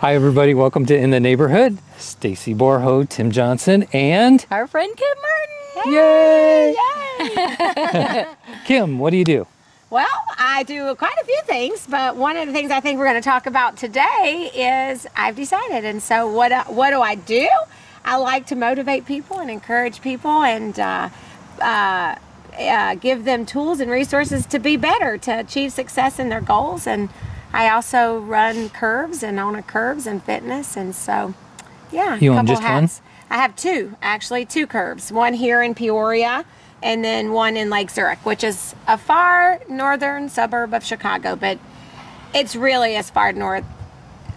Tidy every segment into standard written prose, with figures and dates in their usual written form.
Hi, everybody. Welcome to In the Neighborhood. Stacy Borho, Tim Johnson, and our friend Kim Martin. Yay! Yay! Kim, what do you do? Well, I do quite a few things, but one of the things I think we're going to talk about today is I've decided. And so what do I do? I like to motivate people and encourage people and give them tools and resources to be better, to achieve success in their goals. And I also run curves and own a curves and fitness. And so, yeah. You own just one? I have two, actually, two curves. One here in Peoria, and then one in Lake Zurich, which is a far northern suburb of Chicago, but it's really as far north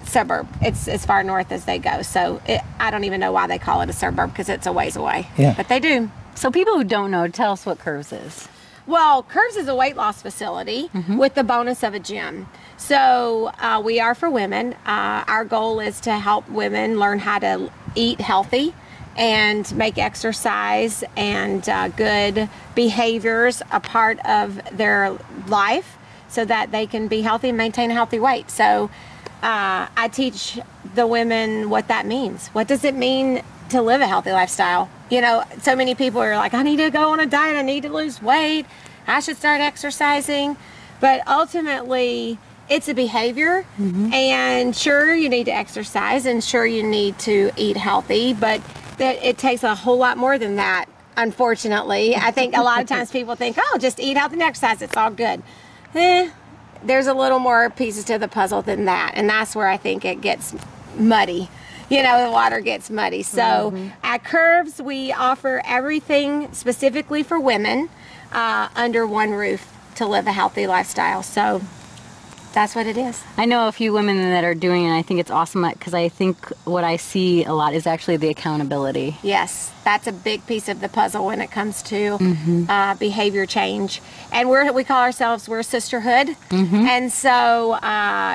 suburb. It's as far north as they go. So I don't even know why they call it a suburb, because it's a ways away. Yeah. But they do. So people who don't know, tell us what Curves is. Well, Curves is a weight loss facility with the bonus of a gym. So we are for women. Our goal is to help women learn how to eat healthy and make exercise and good behaviors a part of their life so that they can be healthy and maintain a healthy weight. So I teach the women what that means. What does it mean to live a healthy lifestyle? You know, so many people are like, I need to go on a diet, I need to lose weight, I should start exercising. But ultimately, it's a behavior, and sure, you need to exercise, and sure, you need to eat healthy, but it takes a whole lot more than that, unfortunately. I think a lot of times people think, oh, just eat healthy and exercise, it's all good. There's a little more pieces to the puzzle than that, and that's where I think it gets muddy. You know, the water gets muddy. So at Curves, we offer everything specifically for women under one roof to live a healthy lifestyle. So that's what it is. I know a few women that are doing it, and I think it's awesome because I think what I see a lot is actually the accountability. Yes, that's a big piece of the puzzle when it comes to behavior change. And we call ourselves, we're a sisterhood. And so,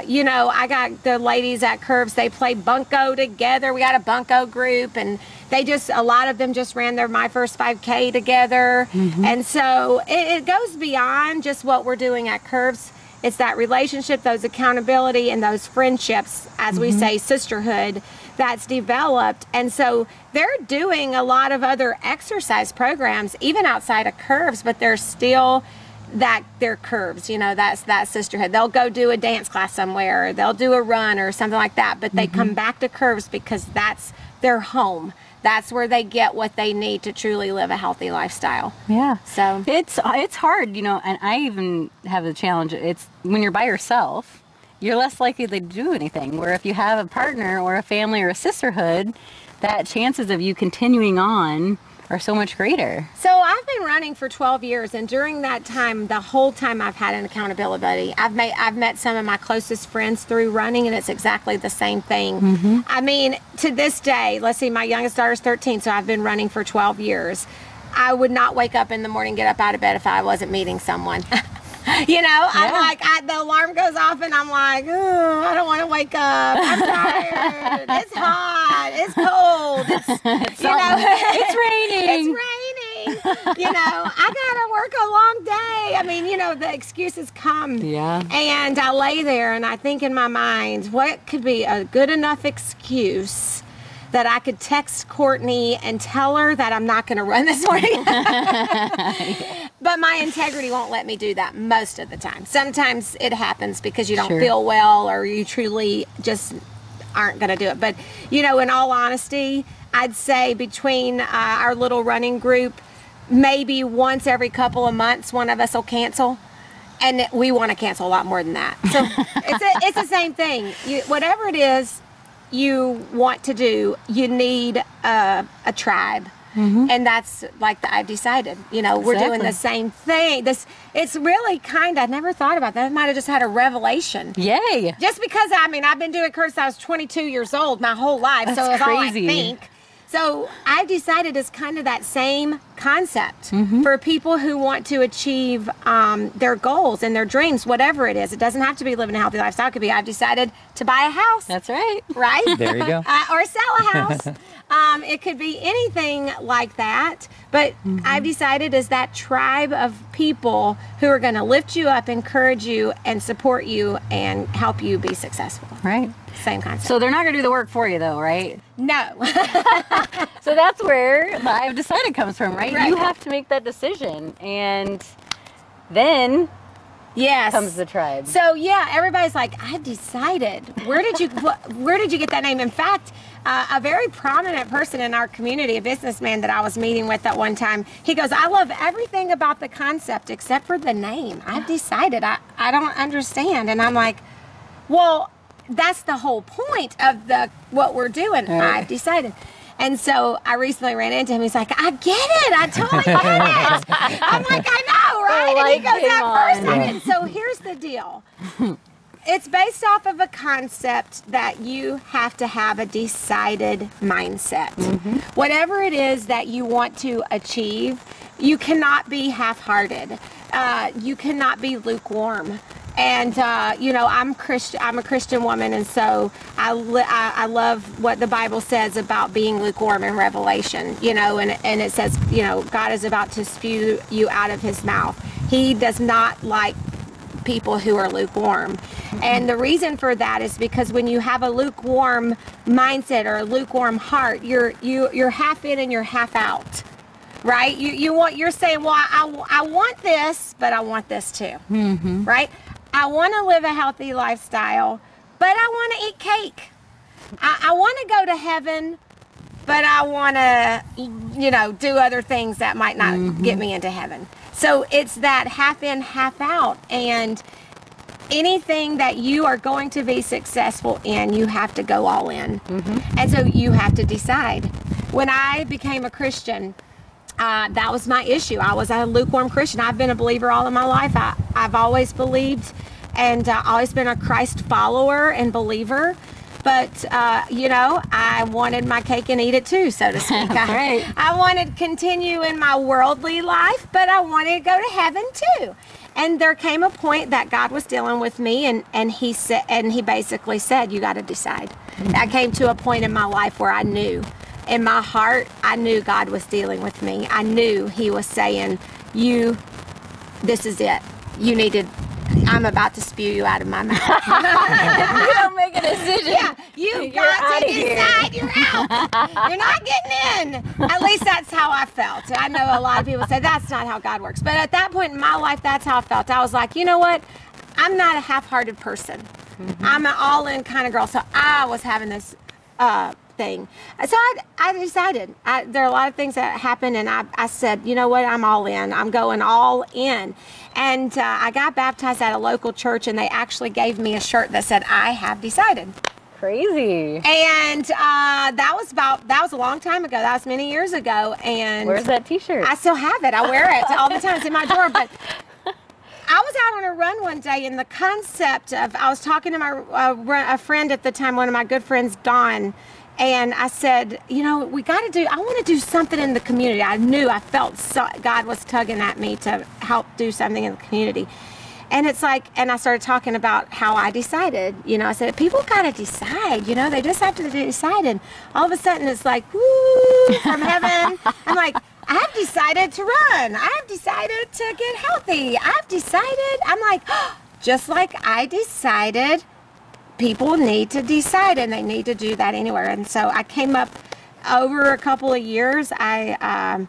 you know, I got the ladies at Curves, they play bunco together. We got a bunco group, and a lot of them just ran their My First 5K together. And so it goes beyond just what we're doing at Curves. It's that relationship, those accountability, and those friendships, as we say, sisterhood, that's developed. And so they're doing a lot of other exercise programs, even outside of Curves, but they're still they're Curves, you know, that's that sisterhood. They'll go do a dance class somewhere, or they'll do a run or something like that, but they come back to Curves because that's their home. That's where they get what they need to truly live a healthy lifestyle. Yeah. So it's hard, you know, and I even have the challenge. It's when you're by yourself, you're less likely to do anything. Where if you have a partner or a family or a sisterhood, that chances of you continuing on are so much greater. So I've been running for 12 years, and during that time, the whole time I've had an accountability buddy. I've met some of my closest friends through running, and it's exactly the same thing. I mean, to this day, let's see, my youngest daughter's 13, so I've been running for 12 years. I would not wake up in the morning, get up out of bed if I wasn't meeting someone. You know, I'm like, the alarm goes off and I'm like, oh, I don't want to wake up. I'm tired. It's hot. It's cold. It's raining. It's raining. You know, I got to work a long day. I mean, you know, the excuses come. Yeah. And I lay there and I think in my mind, what could be a good enough excuse that I could text Courtney and tell her that I'm not going to run this morning. But my integrity won't let me do that most of the time. Sometimes it happens because you don't feel well or you truly just aren't going to do it. But, you know, in all honesty, I'd say between our little running group, maybe once every couple of months, one of us will cancel. And we want to cancel a lot more than that. So it's the same thing. Whatever it is you want to do, you need a tribe. And that's like I've decided, you know, we're doing the same thing. It's really I never thought about that. I might have just had a revelation. Yay. Just because, I mean, I've been doing Curves since I was 22 years old my whole life. That's so it's crazy. all I think. So I've decided it's kind of that same concept for people who want to achieve their goals and their dreams, whatever it is. It doesn't have to be living a healthy lifestyle. It could be, I've decided to buy a house. That's right. Right? There you go. Or sell a house. It could be anything like that. But I've decided as that tribe of people who are going to lift you up, encourage you, and support you, and help you be successful. Right. Same concept. So they're not going to do the work for you, though, right? No. So that's where the I've decided comes from, right? Right. You have to make that decision, and then Yes. comes the tribe. So yeah, everybody's like, I've decided. Where did you get that name? In fact, a very prominent person in our community, a businessman that I was meeting with at one time, he goes, I love everything about the concept except for the name. I've decided. I don't understand. And I'm like, well, that's the whole point of what we're doing. Right. I've decided. And so I recently ran into him. He's like, I get it. I totally get it. I'm like, I know, right? Like, and he goes, come at first I on. didn't. So here's the deal. It's based off of a concept that you have to have a decided mindset. Whatever it is that you want to achieve, you cannot be half-hearted. You cannot be lukewarm. And you know, I'm a Christian woman, and so I love what the Bible says about being lukewarm in Revelation. You know, and it says, you know, God is about to spew you out of His mouth. He does not like people who are lukewarm. And the reason for that is because when you have a lukewarm mindset or a lukewarm heart, you're half in and you're half out. Right? You're saying, well, I want this, but I want this too. Right? I want to live a healthy lifestyle, but I want to eat cake. I want to go to heaven, but I want to, you know, do other things that might not get me into heaven. So it's that half in, half out. And anything that you are going to be successful in, you have to go all in. And so you have to decide. When I became a Christian, that was my issue. I was a lukewarm Christian. I've been a believer all of my life. I've always believed and always been a Christ follower and believer. But, you know, I wanted my cake and eat it too, so to speak. Right. I wanted to continue in my worldly life, but I wanted to go to heaven too. And there came a point that God was dealing with me, and He said, and He basically said, you got to decide. I came to a point in my life where I knew. In my heart, I knew God was dealing with me. I knew He was saying, this is it. I'm about to spew you out of my mouth. You don't make a decision. Yeah, you've got to decide. You're out. You're not getting in. At least that's how I felt. I know a lot of people say that's not how God works. But at that point in my life, that's how I felt. I was like, you know what? I'm not a half-hearted person. I'm an all-in kind of girl. So I was having this thing. So I decided. There are a lot of things that happened, and I said, you know what? I'm all in. I'm going all in. And I got baptized at a local church, and they actually gave me a shirt that said, I have decided. Crazy. And that was a long time ago. That was many years ago. And Where's that T-shirt? I still have it. I wear it all the time. It's in my drawer. But I was out on a run one day, and the concept of, I was talking to a friend at the time, one of my good friends, Dawn, and I said, you know, I want to do something in the community. I felt God was tugging at me to help do something in the community. And it's like, and I started talking about how I decided, you know, I said, people got to decide, you know, they just have to decide. And all of a sudden it's like, woo, from heaven. I'm like, I've decided to run. I've decided to get healthy. I've decided. I'm like, just like I decided, people need to decide, and they need to do that anywhere. And so I came up over a couple of years. I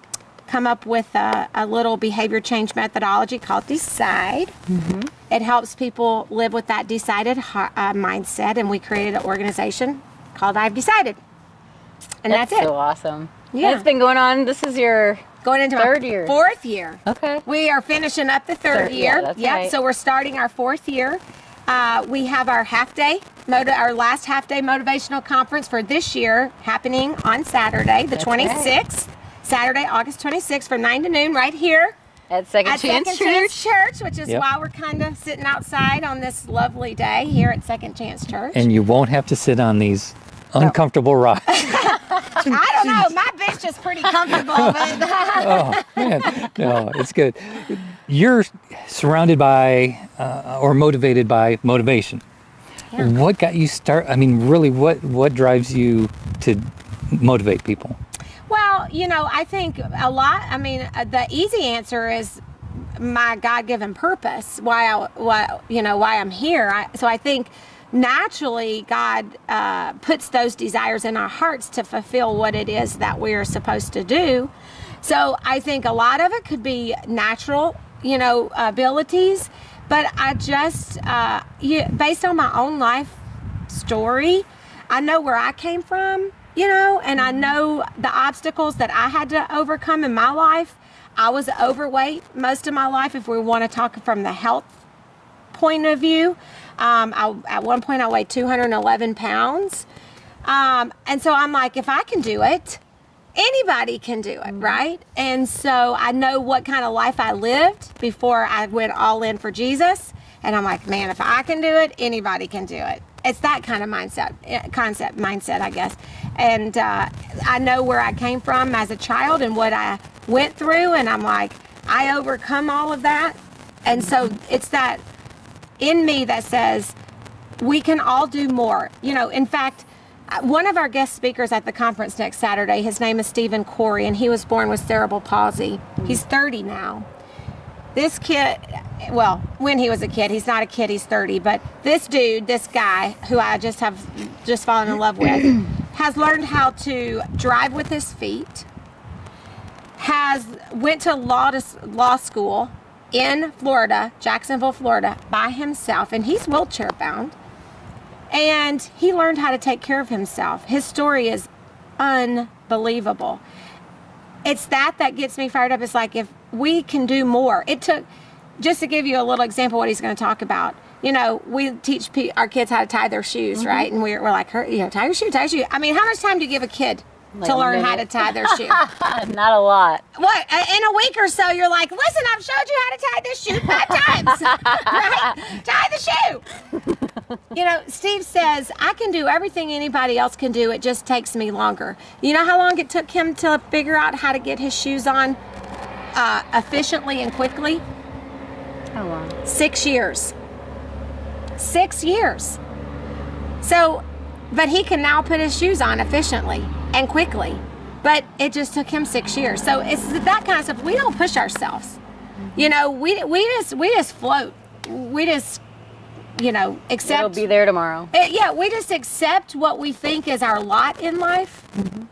come up with a little behavior change methodology called Decide. It helps people live with that decided mindset, and we created an organization called I've Decided. And that's it. So awesome. Yeah. And it's been going on. This is your going into third our year. Fourth year. Okay. We are finishing up the third year. Yeah, that's right. So we're starting our fourth year. We have our our last half-day motivational conference for this year happening on Saturday, the 26th. Right. Saturday, August 26th from 9 to noon right here At Second at Chance Second Chance Church, which is why we're kind of sitting outside on this lovely day here at Second Chance Church. And you won't have to sit on these uncomfortable ride. I don't know. My bench is pretty comfortable, but Oh man, no, it's good. You're surrounded by or motivated by motivation. Yeah. What got you start? I mean, really, what drives you to motivate people? well, I think a lot. I mean, the easy answer is my God-given purpose. Why I'm here. So I think naturally God puts those desires in our hearts to fulfill what it is that we are supposed to do. So I think a lot of it could be natural, abilities, but I just, based on my own life story, I know where I came from, and I know the obstacles that I had to overcome in my life. I was overweight most of my life, if we want to talk from the health point of view. At one point I weighed 211 pounds. And so I'm like, if I can do it, anybody can do it, right? And so I know what kind of life I lived before I went all in for Jesus. And I'm like, man, if I can do it, anybody can do it. It's that kind of mindset, I guess. And I know where I came from as a child and what I went through. And I'm like, I overcome all of that. And so it's that in me that says we can all do more. In fact, one of our guest speakers at the conference next Saturday, his name is Stephen Corey, and he was born with cerebral palsy. He's 30 now. This kid, well, when he was a kid, he's not a kid, he's 30, but this guy, who I just fallen in love with, has learned how to drive with his feet, went to law school in Florida, Jacksonville, Florida, by himself, and he's wheelchair bound. And he learned how to take care of himself. His story is unbelievable. It's that gets me fired up. It's like, if we can do more. It took, just to give you a little example of what he's going to talk about, we teach our kids how to tie their shoes, right? And we're like, tie your shoe, tie your shoe. I mean, how much time do you give a kid to learn how to tie their shoe? Not a lot. What, in a week or so, you're like, listen, I've showed you how to tie this shoe 5 times, right? Tie the shoe. Steve says, I can do everything anybody else can do. It just takes me longer. You know how long it took him to figure out how to get his shoes on efficiently and quickly? How long? 6 years. 6 years. So, but he can now put his shoes on efficiently and quickly. But it just took him 6 years. So it's that kind of stuff. We don't push ourselves. We just float. We just, accept. It'll be there tomorrow. We just accept what we think is our lot in life. Mm-hmm.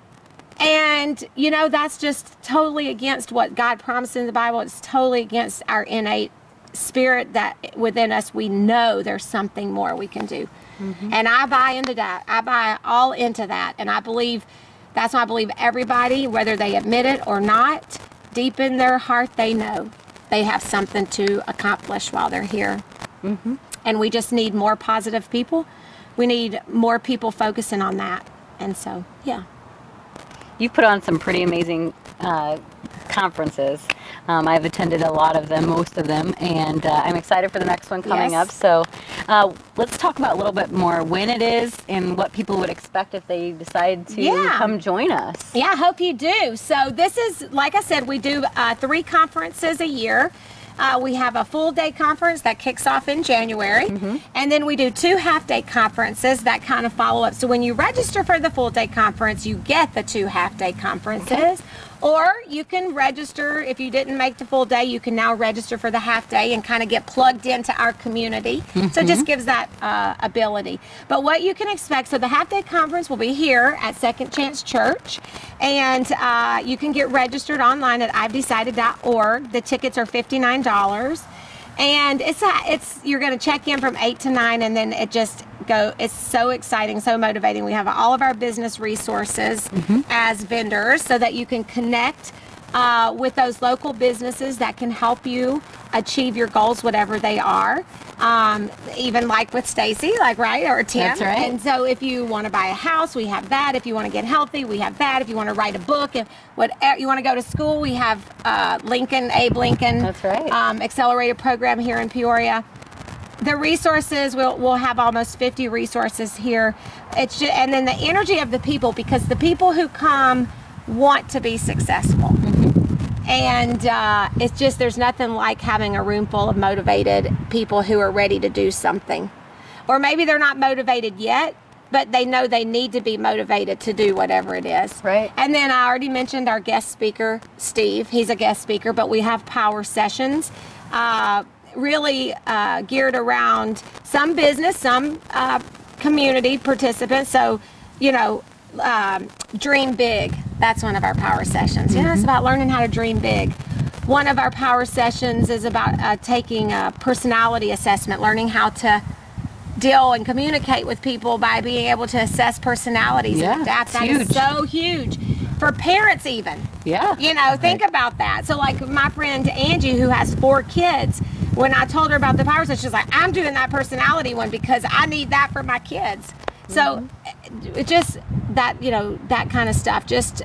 And, that's just totally against what God promised in the Bible. It's totally against our innate spirit that within us, we know there's something more we can do. Mm-hmm. And I buy into that. I buy all into that. And that's why I believe everybody, whether they admit it or not, deep in their heart, they know they have something to accomplish while they're here. Mm-hmm. And we just need more positive people. We need more people focusing on that. And so, yeah. You've put on some pretty amazing conferences. I've attended a lot of them, most of them, and I'm excited for the next one coming up. So let's talk about a little bit more when it is and what people would expect if they decide to come join us. Yeah, I hope you do. So this is, like I said, we do 3 conferences a year. We have a full day conference that kicks off in January, and then we do 2 half-day conferences that kind of follow up. So when you register for the full day conference, you get the 2 half-day conferences. Okay. Or you can register, if you didn't make the full day, you can now register for the half day and kind of get plugged into our community. So it just gives that ability. But what you can expect, so the half day conference will be here at Second Chance Church, and you can get registered online at I'veDecided.org. The tickets are $59. And you're going to check in from 8 to 9, and then it's so exciting, so motivating. We have all of our business resources as vendors so that you can connect with those local businesses that can help you achieve your goals, whatever they are. Even like with Stacy, or Tim. That's right. And so if you want to buy a house, we have that. If you want to get healthy, we have that. If you want to write a book, if you want to go to school, we have Abe Lincoln. That's right. Accelerated program here in Peoria. the resources, we'll have almost 50 resources here. It's just, and then the energy of the people, because the people who come want to be successful. And it's just, there's nothing like having a room full of motivated people who are ready to do something. Or maybe they're not motivated yet, but they know they need to be motivated to do whatever it is. Right. And then I already mentioned our guest speaker, Steve. He's a guest speaker, but we have power sessions, really geared around some business, some community participants. So, you know, dream big. That's one of our power sessions. You know, it's about learning how to dream big. One of our power sessions is about taking a personality assessment, learning how to deal and communicate with people by being able to assess personalities and adapt. That is so huge for parents even. Yeah. You know, think about that. So like my friend Angie, who has 4 kids, when I told her about the power session, she's like, I'm doing that personality one because I need that for my kids. So it just that, you know, that kind of stuff, just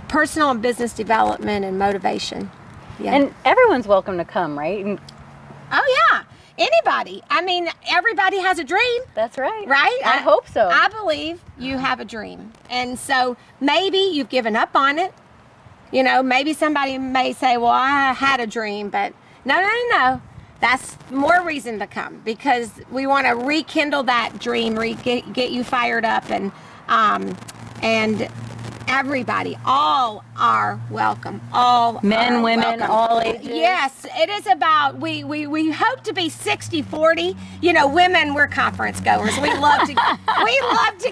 personal and business development and motivation. Yeah. And everyone's welcome to come, right? Oh yeah. Anybody. I mean, everybody has a dream. That's right. Right? I hope so. I believe you have a dream. And so maybe you've given up on it. You know, maybe somebody may say, well, I had a dream, but no. That's more reason to come, because we want to rekindle that dream, get you fired up, and everybody, all are welcome. All men, are women, welcome. all ages. Yes, it is about, we hope to be 60-40. You know, women, we're conference goers. We love to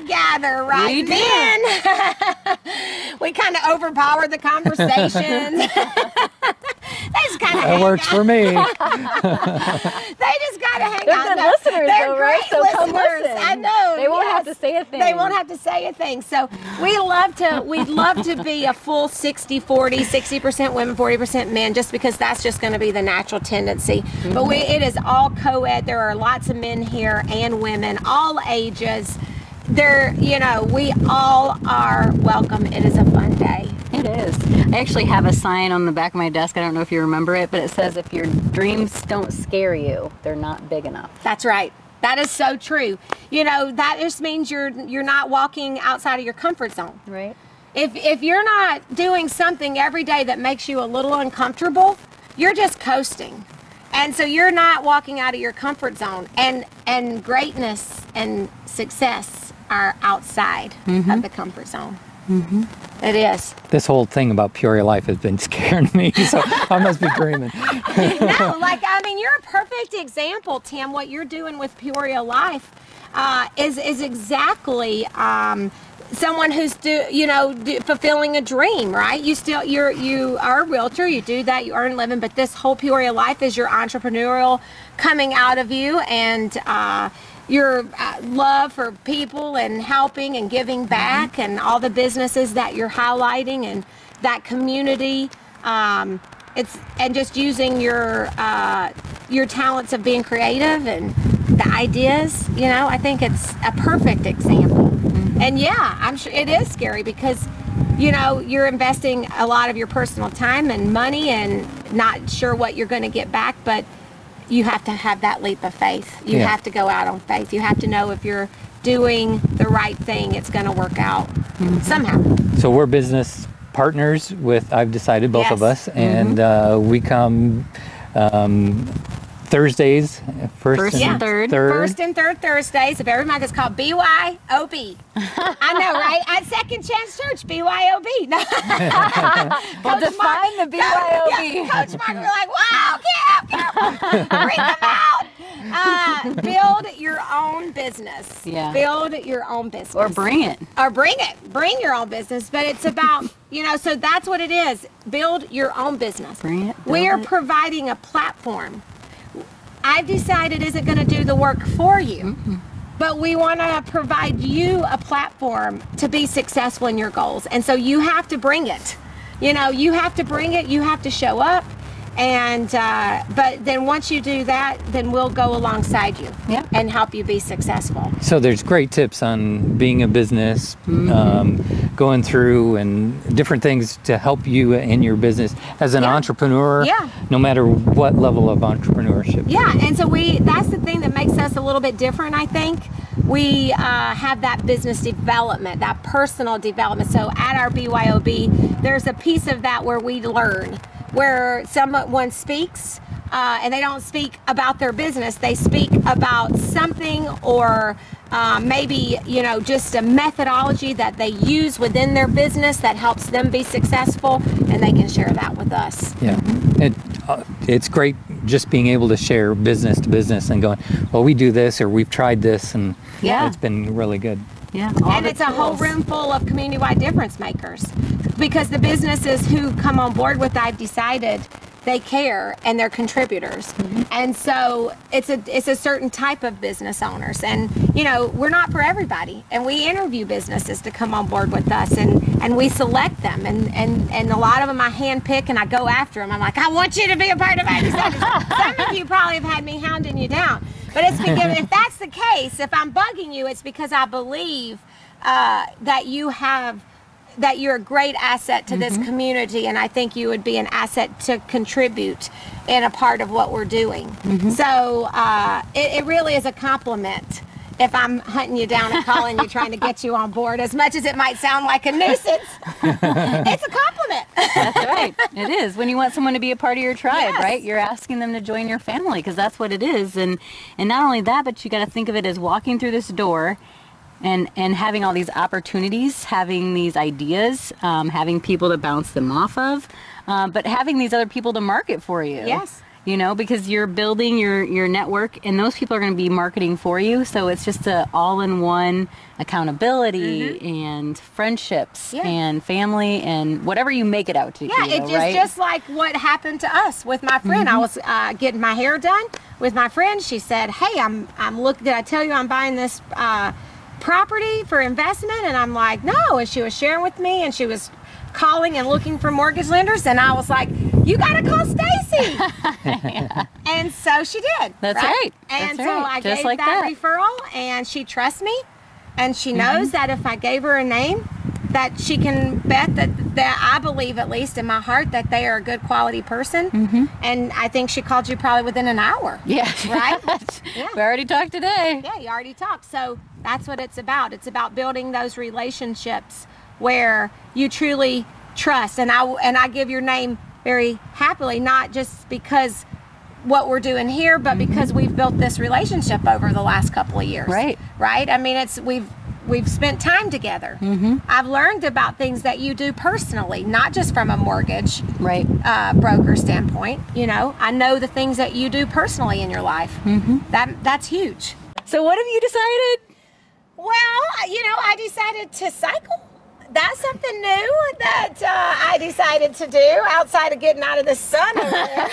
gather, right? We do. Men, we kind of overpower the conversations. They just kind of That works for me. They just gotta hang They're out. good No, listeners, they're though, great right? So come listeners. listen. I know. They won't have yes. to say a thing. They won't have to say a thing. So we'd love to be a full 60-40, 60% women, 40% men, just because that's just going to be the natural tendency. But it is all co-ed. There are lots of men here and women, all ages. There, you know, we all are welcome. It is a fun day. It is. I actually have a sign on the back of my desk. I don't know if you remember it, but it says, if your dreams don't scare you, they're not big enough. That's right. That is so true. You know, that just means you're not walking outside of your comfort zone. Right. If you're not doing something every day that makes you a little uncomfortable, you're just coasting. And so you're not walking out of your comfort zone. And greatness and success are outside of the comfort zone. It is. This whole thing about Peoria life has been scaring me, so I must be dreaming. No, like, I mean, you're a perfect example, Tim. What you're doing with Peoria Life is exactly someone who's fulfilling a dream, right? You are a realtor, you do that, you earn a living, but this whole Peoria Life is your entrepreneurial coming out of you, and your love for people and helping and giving back, and all the businesses that you're highlighting, and that community. And just using your talents of being creative and the ideas. You know, I think it's a perfect example. And yeah, I'm sure it is scary, because you know, you're investing a lot of your personal time and money, and not sure what you're going to get back, but you have to have that leap of faith. You have to go out on faith. You have to know if you're doing the right thing, it's going to work out somehow. So we're business partners with, I've decided, both of us, and we come Thursdays, first and third. First and third Thursdays of every month. It's called BYOB. I know, right? At Second Chance Church, BYOB. No. Well, define the BYOB. Coach Mark, we're like, wow, Cap, bring them out. Build your own business. Yeah. Build your own business. Or bring it. Bring your own business. But it's about, you know, so that's what it is. Build your own business. Bring it. We are providing a platform. I've decided isn't going to do the work for you, but we want to provide you a platform to be successful in your goals. And so you have to bring it. You know, you have to bring it. You have to show up. And but then once you do that, then we'll go alongside you and help you be successful. So there's great tips on being a business, going through and different things to help you in your business as an entrepreneur, no matter what level of entrepreneurship. Yeah, and so that's the thing that makes us a little bit different, I think. We have that business development, that personal development. So at our BYOB, there's a piece of that where we learn, where someone speaks, and they don't speak about their business, they speak about something, or maybe, you know, just a methodology that they use within their business that helps them be successful, and they can share that with us. Yeah, it's great just being able to share business to business and going, well, we do this, or we've tried this, and it's been really good. Yeah, and it's a whole room full of community-wide difference makers, because the businesses who come on board with I've Decided, they care, and they're contributors. And so it's a certain type of business owners, and you know, we're not for everybody, and we interview businesses to come on board with us, and we select them, and a lot of them I handpick and I go after them. I'm like, I want you to be a part of I've Decided. Some of you probably have had me hounding you down, but it's because if that's the case, if I'm bugging you, it's because I believe that you're a great asset to this community, and I think you would be an asset to contribute in a part of what we're doing. So it really is a compliment if I'm hunting you down and calling you, trying to get you on board. As much as it might sound like a nuisance, it's a compliment. That's right. It is. When you want someone to be a part of your tribe, right? You're asking them to join your family, because that's what it is. And not only that, but you got to think of it as walking through this door and having all these opportunities, having these ideas, having people to bounce them off of, but having these other people to market for you. Yes. You know, because you're building your network, and those people are going to be marketing for you. So it's just a all-in-one accountability and friendships and family and whatever you make it out to. Yeah, it's just like what happened to us with my friend. I was getting my hair done with my friend. She said, "Hey, I'm looking. Did I tell you I'm buying this property for investment?" And I'm like, "No." And she was sharing with me, and she was calling and looking for mortgage lenders, and I was like, "You gotta call Stacy." And so she did. That's right. And That's so right. I Just gave like that that referral, and she trusts me, and she knows that if I gave her a name, that she can bet that I believe, at least in my heart, that they are a good quality person. And I think she called you probably within an hour. Yeah. Right? Yeah. We already talked today. Yeah, you already talked. So that's what it's about. It's about building those relationships where you truly trust. And I give your name very happily, not just because what we're doing here, but because we've built this relationship over the last couple of years. Right. Right? I mean, we've spent time together. I've learned about things that you do personally, not just from a mortgage broker standpoint. You know, I know the things that you do personally in your life. That's huge. So what have you decided? Well, you know, I decided to cycle. That's something new that I decided to do outside of getting out of the sun over there.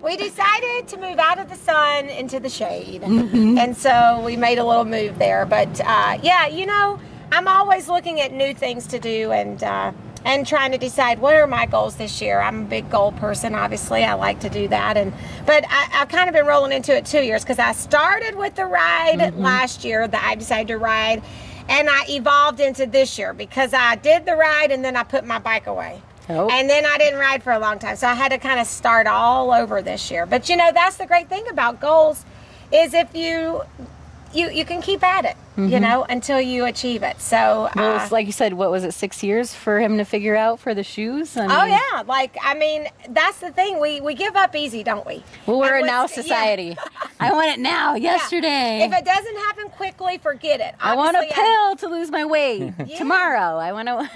We decided to move out of the sun into the shade. And so we made a little move there. But yeah, you know, I'm always looking at new things to do and trying to decide what are my goals this year. I'm a big goal person, obviously. I like to do that. But I've kind of been rolling into it 2 years, because I started with the ride last year that I decided to ride. And I evolved into this year because I did the ride and then I put my bike away. And then I didn't ride for a long time. So I had to kind of start all over this year. But you know, that's the great thing about goals, is if you can keep at it, you know, until you achieve it. So, well, it's like you said, what was it, 6 years for him to figure out for the shoes? Oh yeah, like, I mean, that's the thing. We give up easy, don't we? Well, we're a now society. I want it now, yesterday. If it doesn't happen quickly, forget it. I want a pill to lose my weight tomorrow. I want to.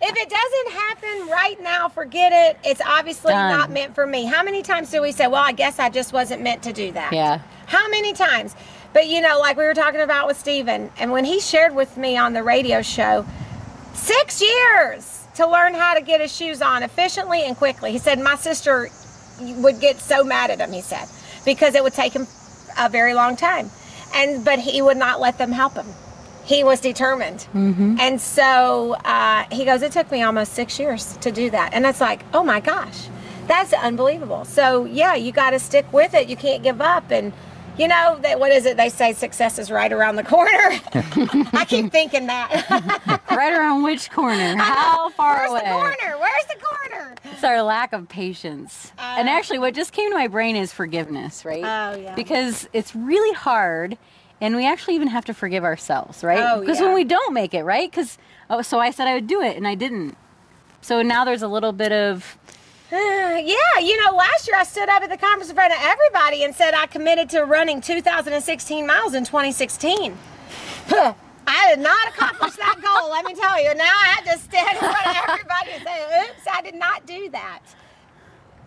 If it doesn't happen right now, forget it. It's obviously not meant for me. How many times do we say, well, I guess I just wasn't meant to do that? Yeah. How many times? But, you know, like we were talking about with Stephen, and when he shared with me on the radio show, 6 years to learn how to get his shoes on efficiently and quickly. He said my sister would get so mad at him, he said, because it would take him a very long time. But he would not let them help him. He was determined. And so he goes, it took me almost 6 years to do that. And it's like, oh my gosh, that's unbelievable. So, yeah, you got to stick with it. You can't give up. And You know, what is it? They say success is right around the corner. I keep thinking that. Right around which corner? How far away? Where's the corner? Where's the corner? It's our lack of patience. And actually, what just came to my brain is forgiveness, right? Oh, yeah. Because it's really hard, and we actually even have to forgive ourselves, right? Oh, because yeah. when we don't make it, right? Because, so I said I would do it, and I didn't. So now there's a little bit of... Yeah, you know, last year I stood up at the conference in front of everybody and said I committed to running 2,016 miles in 2016. I did not accomplish that goal, let me tell you. Now I have to stand in front of everybody and say, oops, I did not do that.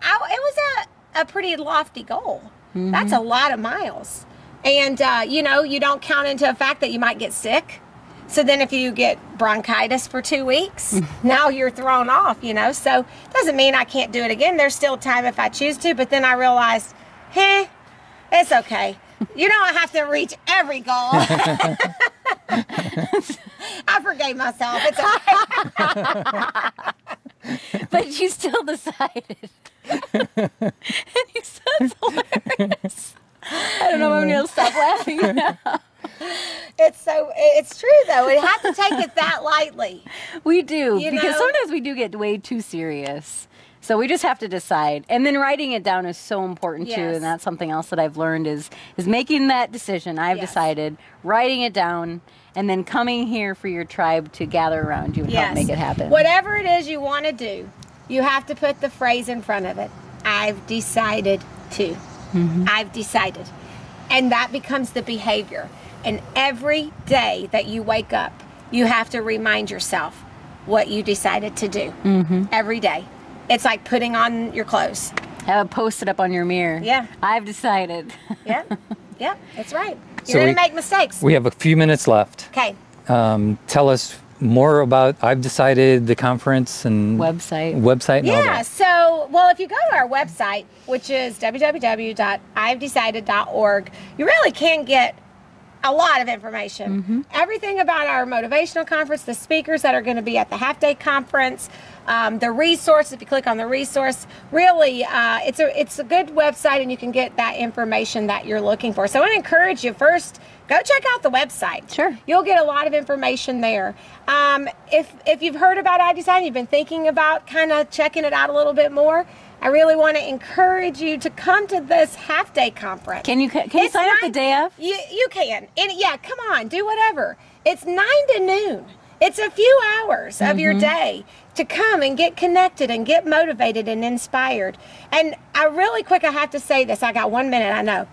It was a pretty lofty goal. Mm-hmm. That's a lot of miles. And, you know, you don't count into the fact that you might get sick. So then if you get bronchitis for 2 weeks, now you're thrown off, you know. So doesn't mean I can't do it again. There's still time if I choose to. But then I realized, it's okay. You don't have to reach every goal. I forgave myself. It's okay. But you still decided. And you said it's hilarious. I don't know if I'm going to stop laughing now. It's true though. We have to take it that lightly. We do, You because know? sometimes we do get way too serious. So we just have to decide. And then writing it down is so important too. Yes. And that's something else that I've learned is making that decision. I've Yes. decided, writing it down, and then coming here for your tribe to gather around you and help make it happen. Whatever it is you want to do, you have to put the phrase in front of it. I've decided to. Mm-hmm. I've decided. And that becomes the behavior. And every day that you wake up, you have to remind yourself what you decided to do. Mm-hmm. Every day. It's like putting on your clothes. Have it posted up on your mirror. Yeah. I've decided. Yeah. Yeah, that's right. So You're going to make mistakes. We have a few minutes left. Okay. Tell us more about I've Decided, the conference and Website and all Yeah, that. so, well, if you go to our website, which is www.ivedecided.org, you really can get a lot of information. Mm-hmm. Everything about our motivational conference, the speakers that are going to be at the half-day conference, the resource, if you click on the resource, really, it's a good website and you can get that information that you're looking for. So I want to encourage you, first, go check out the website. Sure. You'll get a lot of information there. If you've heard about iDesign, you've been thinking about kind of checking it out a little bit more, I really want to encourage you to come to this half-day conference. Can you sign up the day of? You can. And yeah, come on, do whatever. It's 9 to noon. It's a few hours of your day to come and get connected and get motivated and inspired. And really quick, I have to say this. I got 1 minute, I know.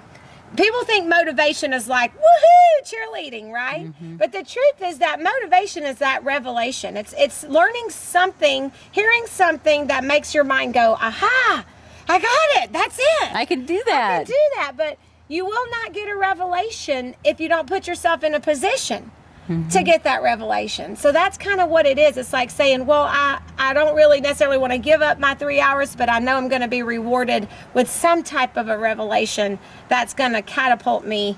People think motivation is like, woohoo, cheerleading, right? Mm-hmm. But the truth is that motivation is that revelation. It's learning something, hearing something that makes your mind go, aha, I got it. That's it. I can do that. I can do that. But you will not get a revelation if you don't put yourself in a position to get that revelation. So that's kind of what it is. It's like saying, well, I don't really necessarily want to give up my 3 hours, but I know I'm going to be rewarded with some type of a revelation that's going to catapult me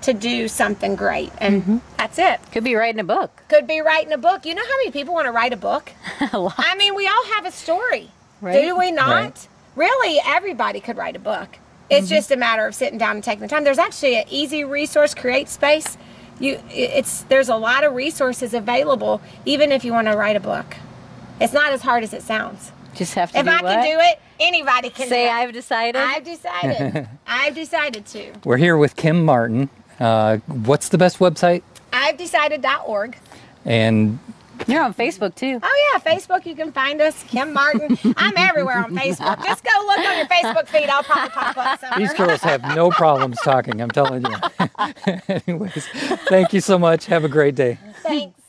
to do something great. And that's it. Could be writing a book. Could be writing a book. You know how many people want to write a book? A lot. I mean, we all have a story. Right? Do we not? Right. Really, everybody could write a book. It's just a matter of sitting down and taking the time. There's actually an easy resource, Create Space. There's a lot of resources available, even if you want to write a book. It's not as hard as it sounds. Just have to If do I what? can do it, anybody can Say do it. I've decided. I've decided. I've decided to. We're here with Kim Martin. What's the best website? IveDecided.org. And You're on Facebook too. Oh yeah, Facebook, you can find us, Kim Martin. I'm everywhere on Facebook. Just go look on your Facebook feed. I'll probably pop up somewhere. these girls have no problems talking, I'm telling you. Anyways, thank you so much. Have a great day. Thanks.